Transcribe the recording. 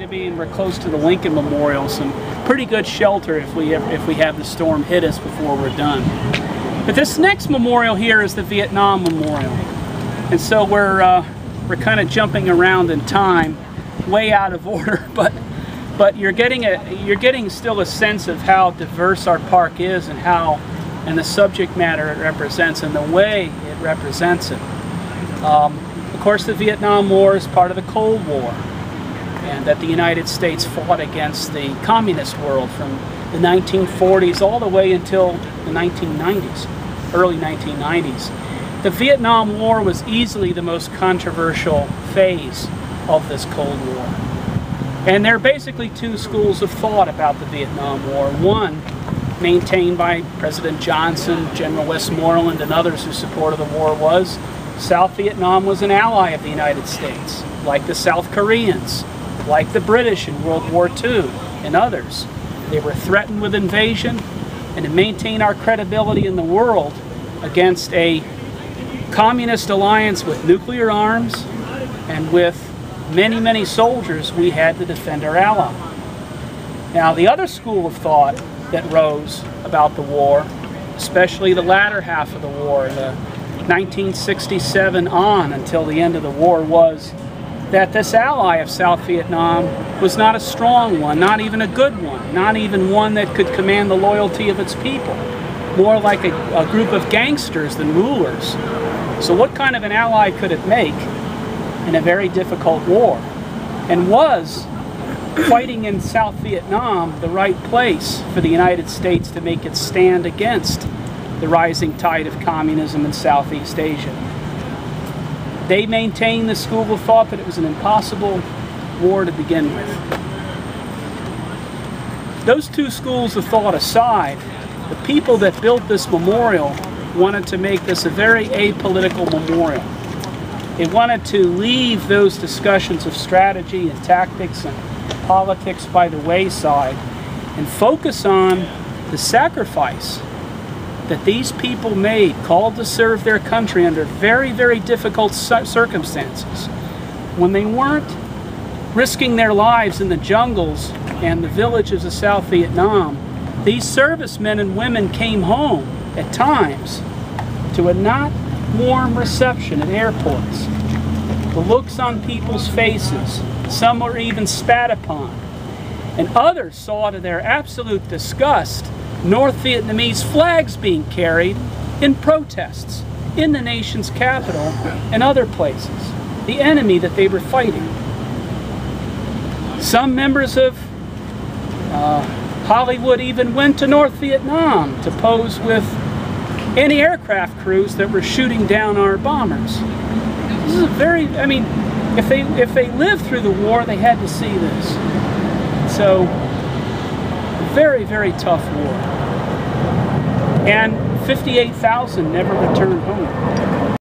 We're close to the Lincoln Memorial, some pretty good shelter if we have the storm hit us before we're done. But this next memorial here is the Vietnam Memorial, and so we're kind of jumping around in time, way out of order, but you're getting still a sense of how diverse our park is and the subject matter it represents and the way it represents it. Of course, the Vietnam War is part of the Cold War, and that the United States fought against the communist world from the 1940s all the way until the 1990s, early 1990s. The Vietnam War was easily the most controversial phase of this Cold War. And there are basically two schools of thought about the Vietnam War. One, maintained by President Johnson, General Westmoreland, and others who supported the war, was South Vietnam was an ally of the United States, like the South Koreans, like the British in World War II, and others. They were threatened with invasion, and to maintain our credibility in the world against a communist alliance with nuclear arms and with many, many soldiers, we had to defend our ally. Now, the other school of thought that rose about the war, especially the latter half of the war, the 1967 on until the end of the war, was that this ally of South Vietnam was not a strong one, not even a good one, not even one that could command the loyalty of its people, more like a group of gangsters than rulers. So what kind of an ally could it make in a very difficult war? And was fighting in South Vietnam the right place for the United States to make its stand against the rising tide of communism in Southeast Asia? They maintained the school of thought that it was an impossible war to begin with. Those two schools of thought aside, the people that built this memorial wanted to make this a very apolitical memorial. They wanted to leave those discussions of strategy and tactics and politics by the wayside and focus on the sacrifice that these people made, called to serve their country under very, very difficult circumstances, when they weren't risking their lives in the jungles and the villages of South Vietnam. These servicemen and women came home at times to a not warm reception at airports. The looks on people's faces, some were even spat upon, and others saw to their absolute disgust North Vietnamese flags being carried in protests in the nation's capital and other places, the enemy that they were fighting. Some members of Hollywood even went to North Vietnam to pose with anti-aircraft crews that were shooting down our bombers. This is a very, I mean, if they lived through the war, they had to see this. So, very, very tough war. And 58,000 never returned home.